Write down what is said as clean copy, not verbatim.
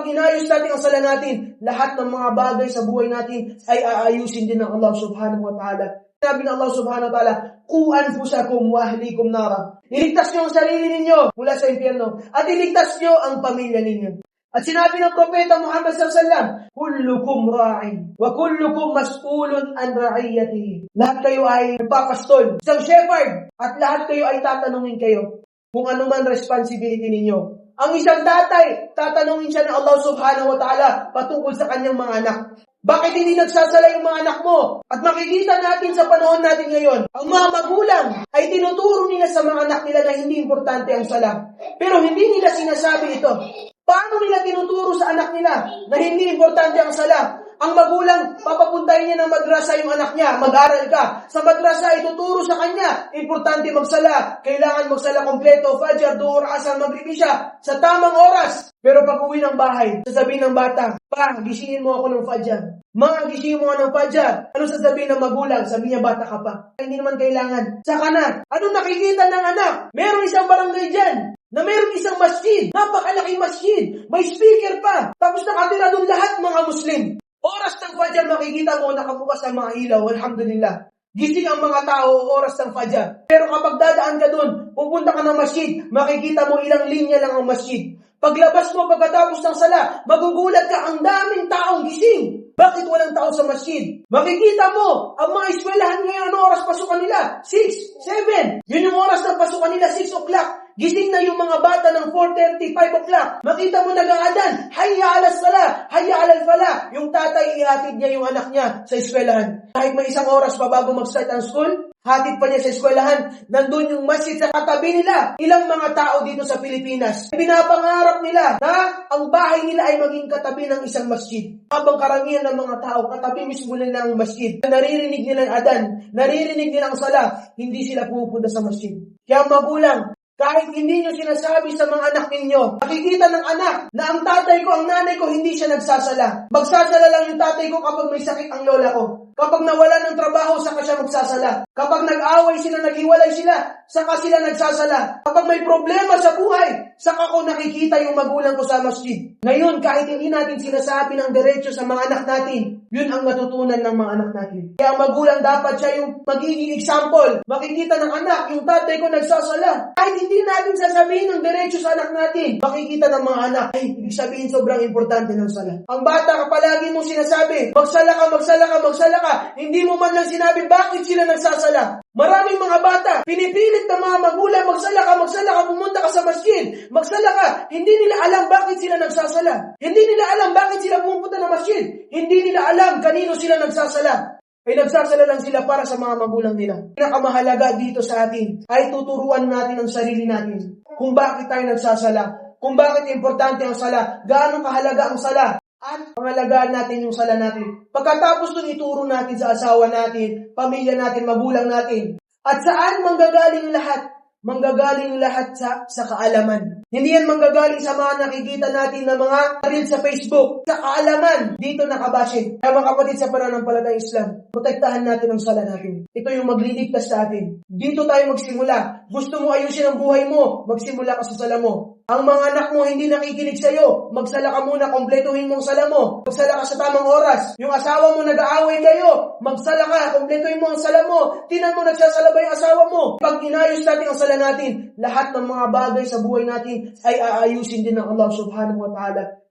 pag inayos natin ang sala natin, lahat ng mga bagay sa buhay natin ay aayusin din ng Allah subhanahu wa ta'ala. Sabi ng Allah subhanahu wa ta'ala, "Qu anfusakum wa ahlikum nara." Iligtas niyo ang sarili ninyo mula sa impyerno at iligtas niyo ang pamilya ninyo. At sinabi ng Propeta Muhammad sallallahu alaihi wasallam, "Kullukum ra'in wa kullukum mas'ulun an ra'iyatihi." Lahat kayo ay nagpapastol, isang shepherd, at lahat kayo ay tatanungin kayo kung ano man responsibility ninyo. Ang isang tatay, tatanungin siya ng Allah subhanahu wa ta'ala patungkol sa kanyang mga anak. Bakit hindi nagsasala yung mga anak mo? At makikita natin sa panahon natin ngayon, ang mga magulang ay tinuturo nila sa mga anak nila na hindi importante ang sala. Pero hindi nila sinasabi ito. Paano nila tinuturo sa anak nila na hindi importante ang sala? Ang magulang, papapuntahin niya ng madrasa yung anak niya, mag-aral ka. Sa madrasa, ituturo sa kanya, importante magsala. Kailangan magsala kompleto, fajr, duhur, asar, maghrib, isya, sa tamang oras. Pero pag uwi ng bahay, sasabihin ng bata, "Pa, gisingin mo ako ng fajr." "Ma, gisingin mo ako ng fajr." Ano sasabihin ng magulang? Sabi niya, "Bata ka pa." Hindi naman kailangan. Saka na. Anong nakikita ng anak? Meron isang barangay dyan na meron isang masjid. Napakalaking masjid. May speaker pa. Tapos nakatira doon lahat mga Muslim. Oras ng fajr, makikita mo nakabukas ang mga ilaw. Alhamdulillah. Gising ang mga tao oras ng fajr. Pero kapag dadaan ka doon, pupunta ka ng masjid, makikita mo ilang linya lang ang masjid. Paglabas mo pagkatapos ng sala, magugulat ka, ang daming taong gising. Bakit walang tao sa masjid? Makikita mo, ang mga eskwelahan ngayon, ano oras pasukan nila? 6, 7. Yun yung oras ng pasukan nila, 6 o'clock. Gising na yung mga bata ng 4:30, 5 o'clock. Makita mo nag-aadan, "Hayya ala salah, hayya ala falah." Yung tatay, ihatid niya yung anak niya sa eskwelahan. Kahit may isang oras pa bago mag-start ang school, hatid pa niya sa eskwelahan. Nandun yung masjid sa katabi nila. Ilang mga tao dito sa Pilipinas, pinapangarap nila na ang bahay nila ay maging katabi ng isang masjid. Habang karamihan ng mga tao, katabi mismo nila ang masjid. Naririnig nila ang adan, naririnig nila ang sala, hindi sila pupunta sa masjid. Kaya magulang, kahit hindi nyo sinasabi sa mga anak ninyo, nakikita ng anak na ang tatay ko, ang nanay ko, hindi siya nagsasala. Magsasala lang yung tatay ko kapag may sakit ang lola ko. Kapag nawala ng trabaho, saka siya magsasala. Kapag nag-away sila, naghiwalay sila, saka sila nagsasala. Kapag may problema sa buhay, saka ko nakikita yung magulang ko sa masjid. Ngayon, kahit hindi natin sinasabi ng diretso sa mga anak natin, yun ang natutunan ng mga anak natin. Kaya ang magulang dapat siya yung magiging example. Makikita ng anak, yung tatay ko nagsasala. Kahit hindi natin sasabihin ng diretso sa anak natin, makikita ng mga anak, ay, ibig sabihin sobrang importante ng sala. Ang bata, palagi mong sinasabi, magsala ka, magsala ka, magsala ka. Hindi mo man lang sinabi bakit sila nagsasala. Maraming mga bata, pinipilit ng mga magulang, magsala ka, pumunta ka sa masjid, magsala ka. Hindi nila alam bakit sila nagsasala. Hindi nila alam bakit sila pumunta ng masjid. Hindi nila alam kanino sila nagsasala. Ay nagsasala lang sila para sa mga magulang nila. Pinakamahalaga dito sa atin ay tuturuan natin ang sarili natin kung bakit tayo nagsasala, kung bakit importante ang sala, gaano kahalaga ang sala, at pangalagaan natin yung sala natin. Pagkatapos nun, ituro natin sa asawa natin, pamilya natin, magulang natin. At saan manggagaling lahat? Manggagaling lahat sa kaalaman. Hindi yan manggagaling sa mga nakikita natin na mga reels sa Facebook. Sa kaalaman, dito nakabase. Kaya mga kapatid sa pananampalatayang Islam, protektahan natin ang sala natin. Ito yung magliligtas sa atin. Dito tayo magsimula. Gusto mo ayusin ang buhay mo, magsimula ka sa sala mo. Ang mga anak mo hindi nakikinig sa'yo, magsala ka muna, kompletuhin mo ang sala mo. Magsala ka sa tamang oras. Yung asawa mo nag-aaway kayo, magsala ka, kompletuhin mo ang sala mo. Tinan mo nagsasala ba yung asawa mo? Pag inayos natin ang sala natin, lahat ng mga bagay sa buhay natin ay aayusin din ng Allah subhanahu wa ta'ala.